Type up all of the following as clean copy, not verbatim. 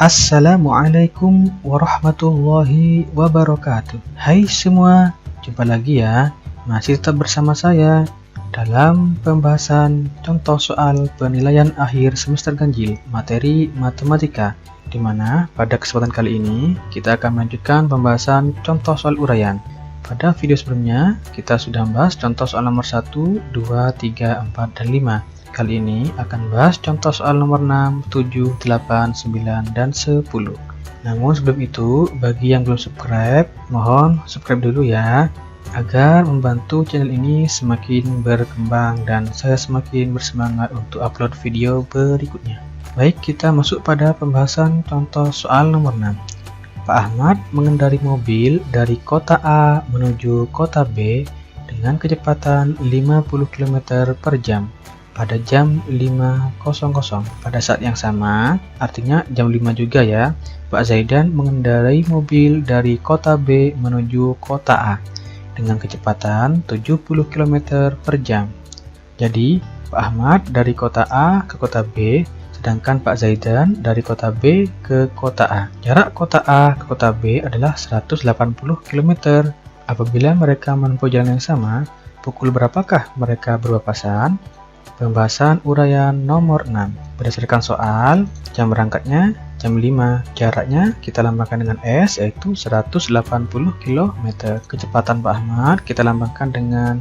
Assalamualaikum warahmatullahi wabarakatuh. Hai semua, jumpa lagi ya. Masih tetap bersama saya dalam pembahasan contoh soal penilaian akhir semester ganjil materi matematika, di mana pada kesempatan kali ini kita akan melanjutkan pembahasan contoh soal uraian. Pada video sebelumnya kita sudah membahas contoh soal nomor 1, 2, 3, 4, dan 5. Kali ini akan bahas contoh soal nomor 6, 7, 8, 9, dan 10. Namun sebelum itu, bagi yang belum subscribe, mohon subscribe dulu ya, agar membantu channel ini semakin berkembang dan saya semakin bersemangat untuk upload video berikutnya. Baik, kita masuk pada pembahasan contoh soal nomor 6. Pak Ahmad mengendarai mobil dari kota A menuju kota B dengan kecepatan 50 km per jam. Pada jam 5.00 pada saat yang sama, artinya jam 5 juga ya, Pak Zaidan mengendarai mobil dari kota B menuju kota A dengan kecepatan 70 km per jam. Jadi Pak Ahmad dari kota A ke kota B, sedangkan Pak Zaidan dari kota B ke kota A. Jarak kota A ke kota B adalah 180 km. Apabila mereka menempuh jalan yang sama, pukul berapakah mereka berpapasan? Pembahasan uraian nomor 6. Berdasarkan soal, jam berangkatnya jam 5, jaraknya kita lambangkan dengan S, yaitu 180 km. Kecepatan Pak Ahmad kita lambangkan dengan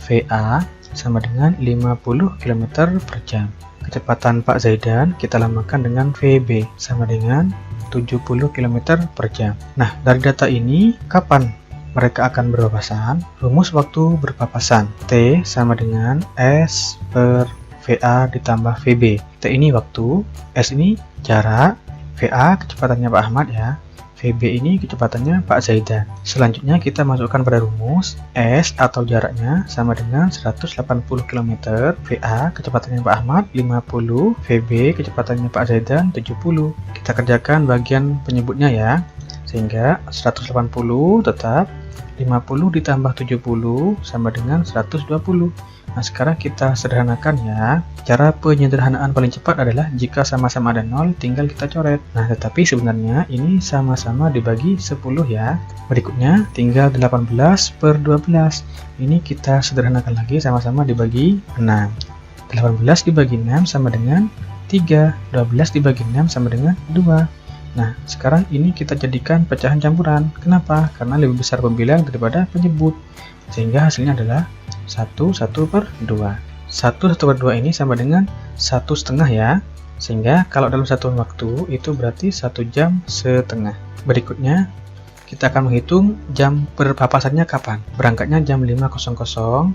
VA sama dengan 50 km per jam. Kecepatan Pak Zaidan kita lambangkan dengan VB sama dengan 70 km per jam. Nah, dari data ini kapan mereka akan berpapasan? Rumus waktu berpapasan T sama dengan S per VA ditambah VB. T ini waktu, S ini jarak, VA kecepatannya Pak Ahmad ya, VB ini kecepatannya Pak Zaidan. Selanjutnya kita masukkan pada rumus, S atau jaraknya sama dengan 180 km, VA kecepatannya Pak Ahmad 50, VB kecepatannya Pak Zaidan 70. Kita kerjakan bagian penyebutnya ya, sehingga 180 tetap 50 ditambah 70 sama dengan 120. Nah, sekarang kita sederhanakan ya. Cara penyederhanaan paling cepat adalah jika sama-sama ada 0, tinggal kita coret. Nah, tetapi sebenarnya ini sama-sama dibagi 10 ya. Berikutnya tinggal 18 per 12. Ini kita sederhanakan lagi, sama-sama dibagi 6. 18 dibagi 6 sama dengan 3. 12 dibagi 6 sama dengan 2. Nah, sekarang ini kita jadikan pecahan campuran. Kenapa? Karena lebih besar pembilang daripada penyebut. Sehingga hasilnya adalah 1 per 2. 1 per 2 ini sama dengan 1,5 ya. Sehingga kalau dalam satuan waktu itu berarti 1 jam setengah. Berikutnya, kita akan menghitung jam berpapasannya kapan. Berangkatnya jam 5.00.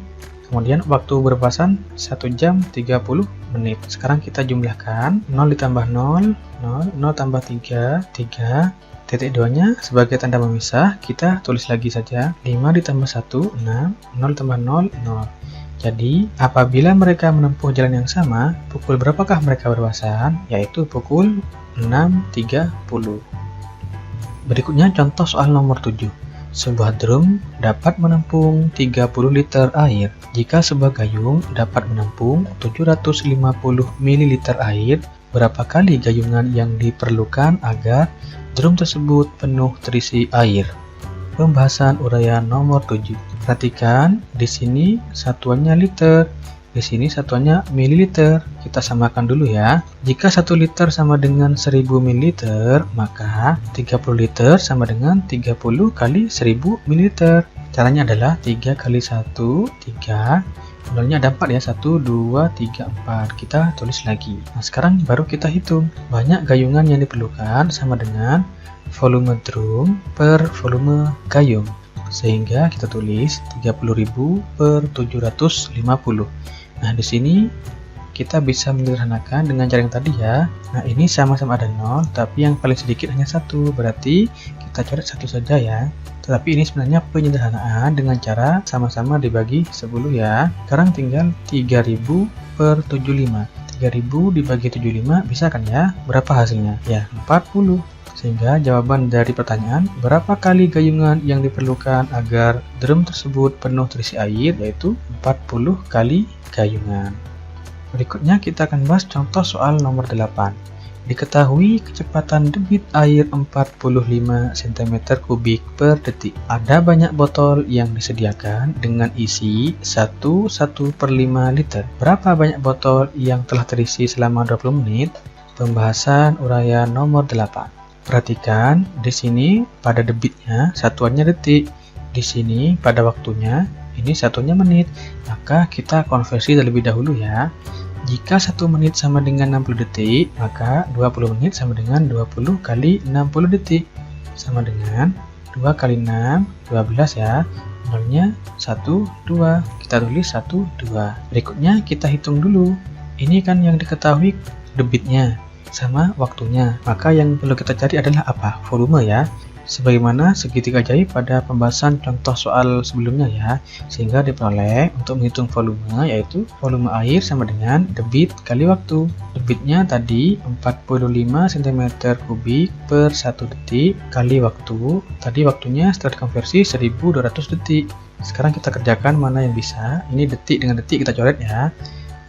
Kemudian waktu berpapasan 1 jam 30 menit. Sekarang kita jumlahkan 0 ditambah 0, 0, 0 tambah 3, 3. Titik 2-nya sebagai tanda memisah, kita tulis lagi saja. 5 ditambah 1, 6, 0 tambah 0, 0. Jadi, apabila mereka menempuh jalan yang sama, pukul berapakah mereka berpapasan? Yaitu pukul 6.30. Berikutnya contoh soal nomor 7. Sebuah drum dapat menampung 30 liter air. Jika sebuah gayung dapat menampung 750 ml air, berapa kali gayungan yang diperlukan agar drum tersebut penuh terisi air? Pembahasan uraian nomor 7. Perhatikan, di sini satuannya liter, di sini satuannya mililiter. Kita samakan dulu ya. Jika 1 liter sama dengan 1000 ml, maka 30 liter sama dengan 30 kali 1000 ml. Caranya adalah 3 kali 1, 3. Nolnya ada 4 ya, 1, 2, 3, 4. Kita tulis lagi. Nah, sekarang baru kita hitung. Banyak gayungan yang diperlukan sama dengan volume drum per volume gayung. Sehingga kita tulis 30.000 per 750. Nah, di sini kita bisa menyederhanakan dengan cara yang tadi ya. Nah, ini sama-sama ada 0, tapi yang paling sedikit hanya 1, berarti kita coret 1 saja ya. Tetapi ini sebenarnya penyederhanaan dengan cara sama-sama dibagi 10 ya. Sekarang tinggal 3000 per 75. 3000 dibagi 75 bisa kan ya? Berapa hasilnya? Ya, 40. Sehingga jawaban dari pertanyaan berapa kali gayungan yang diperlukan agar drum tersebut penuh terisi air, yaitu 40 kali gayungan. Berikutnya kita akan bahas contoh soal nomor 8. Diketahui kecepatan debit air 45 cm3 per detik. Ada banyak botol yang disediakan dengan isi 1/1/5 liter. Berapa banyak botol yang telah terisi selama 20 menit? Pembahasan uraian nomor 8. Perhatikan, di sini pada debitnya satuannya detik. Di sini pada waktunya ini satunya menit. Maka kita konversi terlebih dahulu ya. Jika 1 menit sama dengan 60 detik, maka 20 menit sama dengan 20 kali 60 detik. Sama dengan 2 kali 6, 12 ya. Nolnya 1, 2. Kita tulis 1, 2. Berikutnya kita hitung dulu. Ini kan yang diketahui debitnya sama waktunya. Maka yang perlu kita cari adalah apa? Volume ya. Sebagaimana segitiga ajaib pada pembahasan contoh soal sebelumnya ya, sehingga diperoleh untuk menghitung volume yaitu volume air sama dengan debit kali waktu. Debitnya tadi 45 cm3 per 1 detik kali waktu. Tadi waktunya setelah dikonversi 1200 detik. Sekarang kita kerjakan mana yang bisa. Ini detik dengan detik kita coret ya.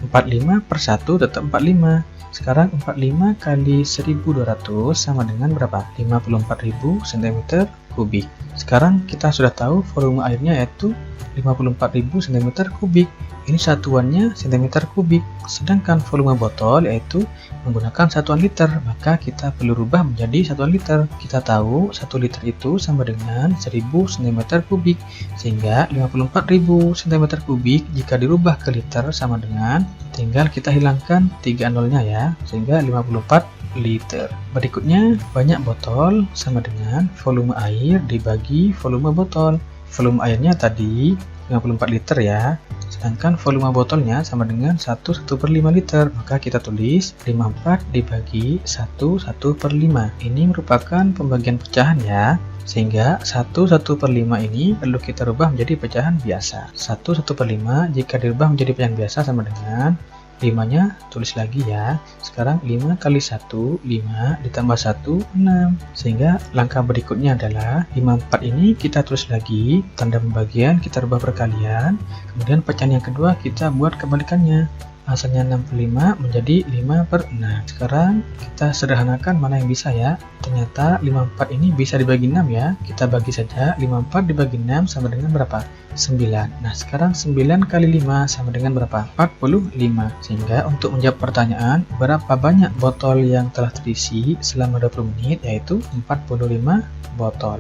45 per 1 tetap 45. Sekarang 45 kali 1200 sama dengan berapa? 54.000 cm3. Sekarang kita sudah tahu volume airnya yaitu 54.000 cm3. Ini satuannya cm3. Sedangkan volume botol yaitu menggunakan satuan liter, maka kita perlu rubah menjadi satuan liter. Kita tahu 1 liter itu sama dengan 1000 cm3, sehingga 54.000 cm3 jika dirubah ke liter sama dengan, tinggal kita hilangkan 3 nolnya ya, sehingga 54 liter. Berikutnya, banyak botol sama dengan volume air dibagi volume botol. Volume airnya tadi 54 liter ya, sedangkan volume botolnya sama dengan 1/1/5 liter, maka kita tulis 54 dibagi 1/1/5. Ini merupakan pembagian pecahan ya, sehingga 1/1/5 ini perlu kita rubah menjadi pecahan biasa. 1/1/5 jika dirubah menjadi pecahan biasa sama dengan 5-nya tulis lagi ya. Sekarang 5 kali 1, 5 ditambah 1, 6. Sehingga langkah berikutnya adalah 54 ini kita tulis lagi, tanda pembagian kita rubah perkalian. Kemudian pecahan yang kedua kita buat kebalikannya. Asalnya 65 menjadi 5/6. Sekarang kita sederhanakan mana yang bisa ya. Ternyata 54 ini bisa dibagi 6 ya. Kita bagi saja, 54 dibagi 6 sama dengan berapa? 9. Nah sekarang 9 kali 5 sama dengan berapa? 45. Sehingga untuk menjawab pertanyaan berapa banyak botol yang telah terisi selama 20 menit, yaitu 45 botol.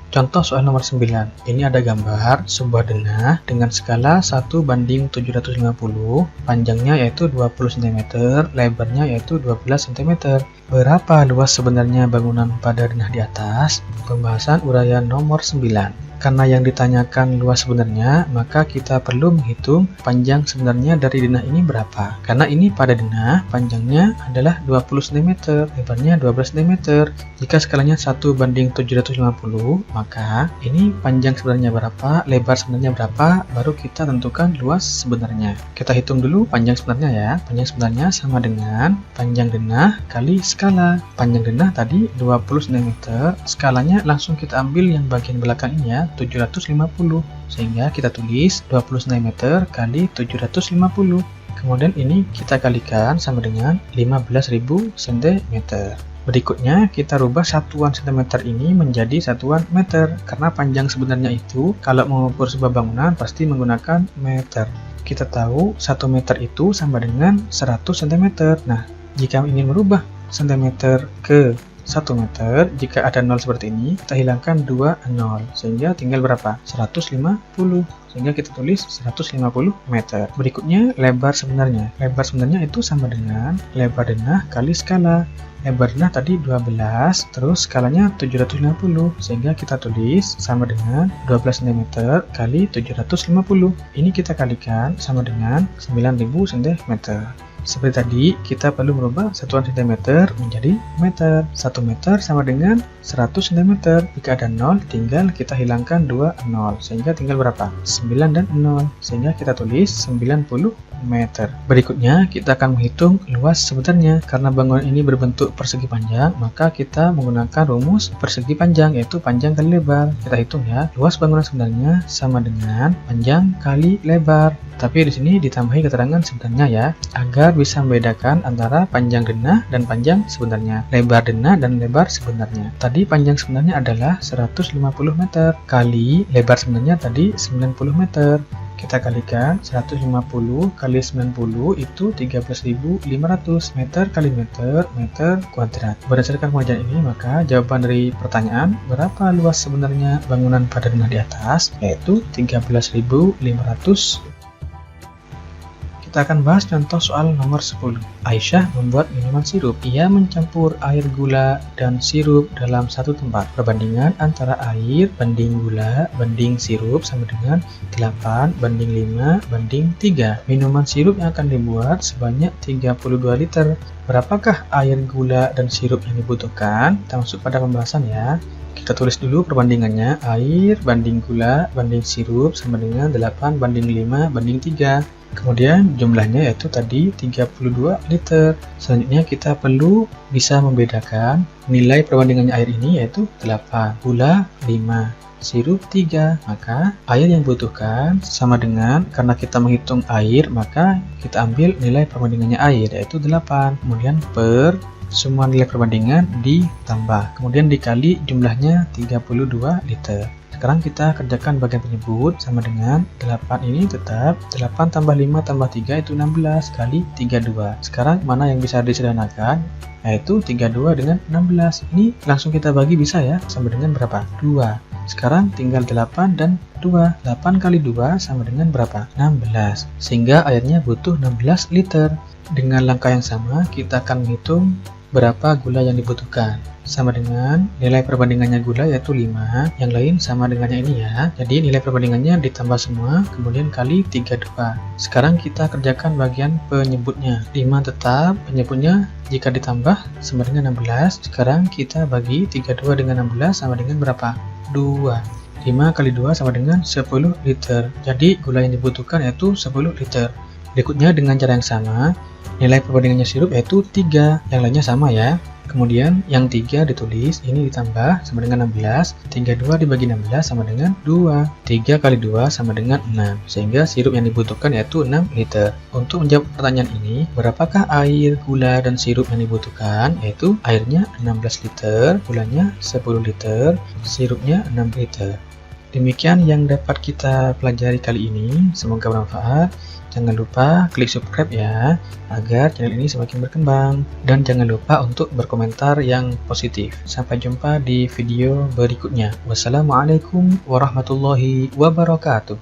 Contoh soal nomor 9. Ini ada gambar sebuah denah dengan skala 1/750, panjangnya yaitu 20 cm, lebarnya yaitu 12 cm. Berapa luas sebenarnya bangunan pada denah di atas? Pembahasan uraian nomor 9. Karena yang ditanyakan luas sebenarnya, maka kita perlu menghitung panjang sebenarnya dari denah ini berapa. Karena ini pada denah, panjangnya adalah 20 cm, lebarnya 12 cm. Jika skalanya 1/750, maka ini panjang sebenarnya berapa, lebar sebenarnya berapa, baru kita tentukan luas sebenarnya. Kita hitung dulu panjang sebenarnya ya. Panjang sebenarnya sama dengan panjang denah kali skala. Panjang denah tadi 20 cm, skalanya langsung kita ambil yang bagian belakang ini ya, 750, sehingga kita tulis 20 cm kali 750. Kemudian ini kita kalikan sama dengan 15.000 cm. Berikutnya kita rubah satuan cm ini menjadi satuan meter, karena panjang sebenarnya itu kalau mengukur sebuah bangunan pasti menggunakan meter. Kita tahu 1 meter itu sama dengan 100 cm. Nah, jika ingin merubah cm ke 1 meter, jika ada 0 seperti ini, kita hilangkan 2 0, sehingga tinggal berapa? 150, sehingga kita tulis 150 meter. Berikutnya, lebar sebenarnya. Lebar sebenarnya itu sama dengan lebar denah kali skala. Lebar denah tadi 12, terus skalanya 750, sehingga kita tulis sama dengan 12 cm kali 750. Ini kita kalikan sama dengan 9.000 cm. Seperti tadi, kita perlu merubah satuan cm menjadi meter. 1 meter sama dengan 100 cm. Jika ada 0, tinggal kita hilangkan 2 0. Sehingga tinggal berapa? 9 dan 0. Sehingga kita tulis 90 meter. Berikutnya kita akan menghitung luas sebenarnya. Karena bangunan ini berbentuk persegi panjang, maka kita menggunakan rumus persegi panjang, yaitu panjang kali lebar. Kita hitung ya, luas bangunan sebenarnya sama dengan panjang kali lebar. Tapi di sini ditambahi keterangan sebenarnya ya, agar bisa membedakan antara panjang denah dan panjang sebenarnya, lebar denah dan lebar sebenarnya. Tadi panjang sebenarnya adalah 150 meter, kali lebar sebenarnya tadi 90 meter. Kita kalikan 150 kali 90 itu 13.500 meter kali meter, meter kuadrat. Berdasarkan pengajaran ini, maka jawaban dari pertanyaan berapa luas sebenarnya bangunan pada denah di atas, yaitu 13.500. Kita akan bahas contoh soal nomor 10. Aisyah membuat minuman sirup. Ia mencampur air, gula, dan sirup dalam satu tempat. Perbandingan antara air banding gula banding sirup sama dengan 8 banding 5 banding 3. Minuman sirup yang akan dibuat sebanyak 32 liter. Berapakah air, gula, dan sirup yang dibutuhkan? Kita masuk pada pembahasan ya. Kita tulis dulu perbandingannya. Air banding gula banding sirup sama dengan 8 banding 5 banding 3. Kemudian jumlahnya yaitu tadi 32 liter. Selanjutnya kita perlu bisa membedakan nilai perbandingannya air ini, yaitu 8, gula 5, sirup 3. Maka air yang dibutuhkan sama dengan, karena kita menghitung air, maka kita ambil nilai perbandingannya air, yaitu 8. Kemudian per semua nilai perbandingan ditambah, kemudian dikali jumlahnya 32 liter. Sekarang kita kerjakan bagian penyebut sama dengan 8 ini tetap 8 tambah 5 tambah 3 itu 16 kali 32. Sekarang mana yang bisa disederhanakan? Yaitu 32 dengan 16. Ini langsung kita bagi bisa ya, sama dengan berapa? 2. Sekarang tinggal 8 dan 2. 8 kali 2 sama dengan berapa? 16. Sehingga airnya butuh 16 liter. Dengan langkah yang sama kita akan menghitung berapa gula yang dibutuhkan. Sama dengan nilai perbandingannya gula yaitu 5, yang lain sama dengannya ini ya. Jadi nilai perbandingannya ditambah semua, kemudian kali 32. Sekarang kita kerjakan bagian penyebutnya. 5 tetap, penyebutnya jika ditambah sama dengan 16. Sekarang kita bagi 32 dengan 16 sama dengan berapa? 2. 5 kali 2 sama dengan 10 liter. Jadi gula yang dibutuhkan yaitu 10 liter. Berikutnya dengan cara yang sama, nilai perbandingannya sirup yaitu 3, yang lainnya sama ya. Kemudian yang 3 ditulis, ini ditambah sama dengan 16, 32 dibagi 16 sama dengan 2, 3 kali 2 sama dengan 6, sehingga sirup yang dibutuhkan yaitu 6 liter. Untuk menjawab pertanyaan ini, berapakah air, gula, dan sirup yang dibutuhkan? Yaitu airnya 16 liter, gulanya 10 liter, sirupnya 6 liter. Demikian yang dapat kita pelajari kali ini, semoga bermanfaat. Jangan lupa klik subscribe ya, agar channel ini semakin berkembang. Dan jangan lupa untuk berkomentar yang positif. Sampai jumpa di video berikutnya. Wassalamualaikum warahmatullahi wabarakatuh.